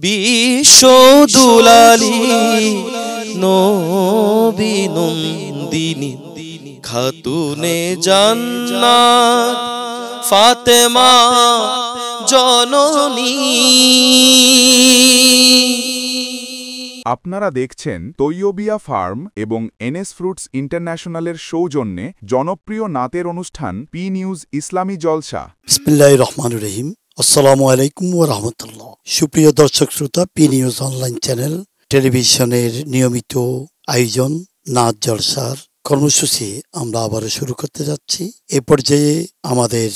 বিশ্ব দুলালী নবী নন্দিনী খাতুনে জান্নাত ফাতেমা জননী। আপনারা দেখছেন তৈয়বিয়া ফার্ম এবং এনএস ফ্রুটস ইন্টারন্যাশনালের সৌজন্যে জনপ্রিয় নাতের অনুষ্ঠান পি নিউজ ইসলামী জলসা। বিসমিল্লাহির রহমানির রহিম। আসসালামু আলাইকুম ওয়া রাহমাতুল্লাহ। সুপ্রিয় দর্শক শ্রোতা, পি নিউজ অনলাইন চ্যানেল টেলিভিশনের নিয়মিত আয়োজন নাত জলসার কর্মসূচি আমরা আবারও শুরু করতে যাচ্ছি। এ পর্যায়ে আমাদের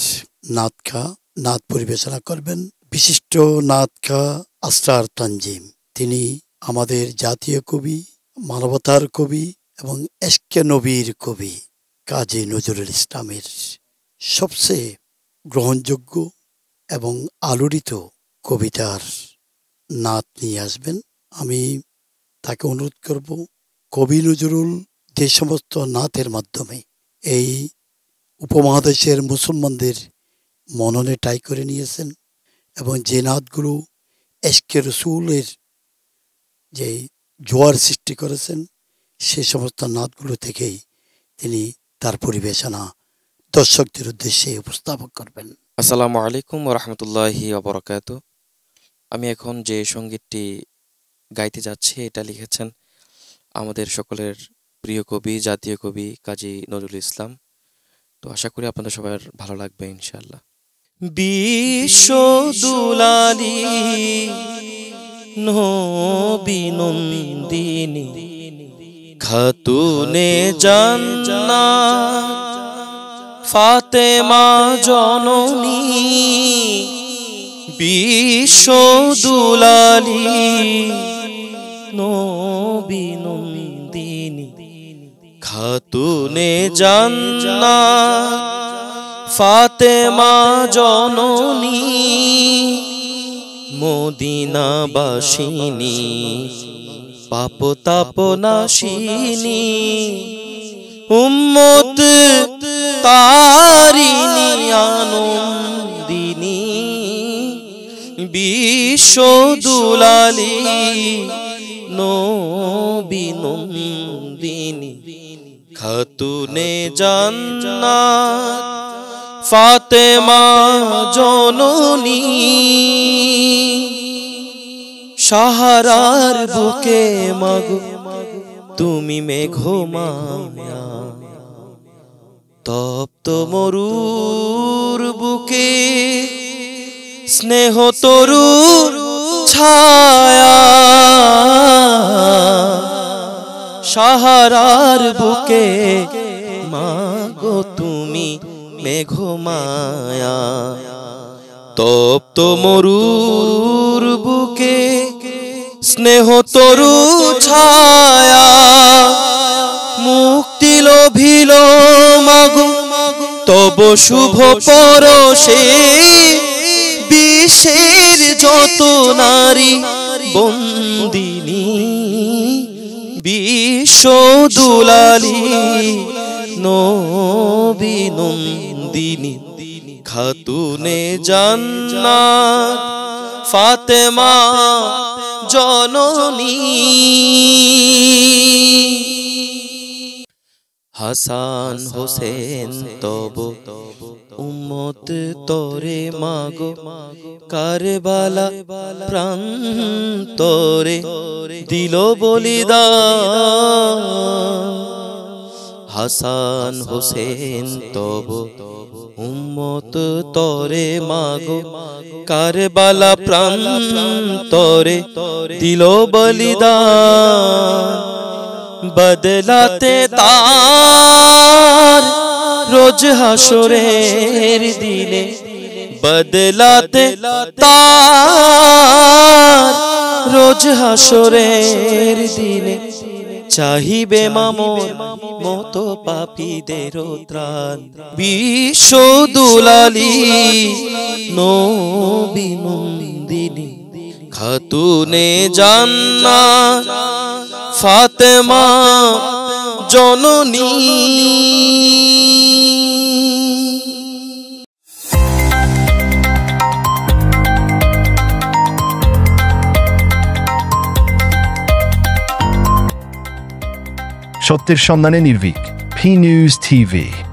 নাত পরিবেশনা করবেন বিশিষ্ট নাতখা আসরার তানজিম। তিনি আমাদের জাতীয় কবি, মানবতার কবি এবং এশকে নবীর কবি কাজী নজরুল ইসলামের সবচেয়ে গ্রহণযোগ্য এবং আলোড়িত কবিতার নাত নিয়ে আসবেন। আমি তাকে অনুরোধ করব, কবি নজরুল যে সমস্ত নাতের মাধ্যমে এই উপমহাদেশের মুসলমানদের মননে ঠাঁই করে নিয়েছেন এবং যে নাতগুলো এশকে রসুলের যে জোয়ার সৃষ্টি করেছেন, সে সমস্ত নাতগুলো থেকেই তিনি তার পরিবেশনা দর্শকদের উদ্দেশ্যে উপস্থাপন করবেন। আসসালামু আলাইকুম ওয়া রাহমাতুল্লাহি ওয়া বারাকাতুহু। আমি এখন যে সঙ্গীতটি গাইতে যাচ্ছি এটা লিখেছেন আমাদের সকলের প্রিয় কবি, জাতীয় কবি কাজী নজরুল ইসলাম। তো আশা করি আপনাদের সবার ভালো লাগবে ইনশাআল্লাহ। বিশ্ব দুলালী নবী নন্দিনী খাতুনে জান্নাত ফাতেমা জননী। বিশ্ব দুলালী নবী নন্দিনী খাতুনে জান্নাত ফাতেমা জননী। মদিনাবাসিনী পাপ তাপ নাশিনী উম্মত তারিণী আনন্দিনী। বিশ্ব দুলালী নবী নন্দিনী খাতুনে জান্নাত ফাতেমা জননী। সাহারার বুকে মাগো তুমি মেঘমায়া, তপ্ত মরুর বুকে স্নেহ তরুর ছায়া। সাহারার বুকে মাগো তুমি মেঘমায়া, তপ্ত মরুর বুকে স্নেহ তরু ছায়া। মুক্তি লোভিল মাগো তব শুভ পরশে, বিশ্বের যত নারী বন্দিনী। বিশ্ব দুলালী নবী নন্দিনী খাতুনে জান্নাত ফাতেমা জননী। হাসান হোসেন তব উম্মত তরে মাগো কারবালা প্রান্তরে দিল বলিদান। হাসান হোসেন তব উম্মত তরে মাগো কারবালা প্রান্তরে দিল বলিদান। বদলাতে তার রোজ হাসরের দিনে, বদলাতে তার রোজ হাসরের দিনে চাহিবে মামর মতো পাপীদের ত্রাণ। বিশ্ব দুলালী নবী নন্দিনী খাতুনে জান্নাত ফাতেমা জননী। সত্যের সন্ধানে নির্ভীক, পি নিউজ টিভি।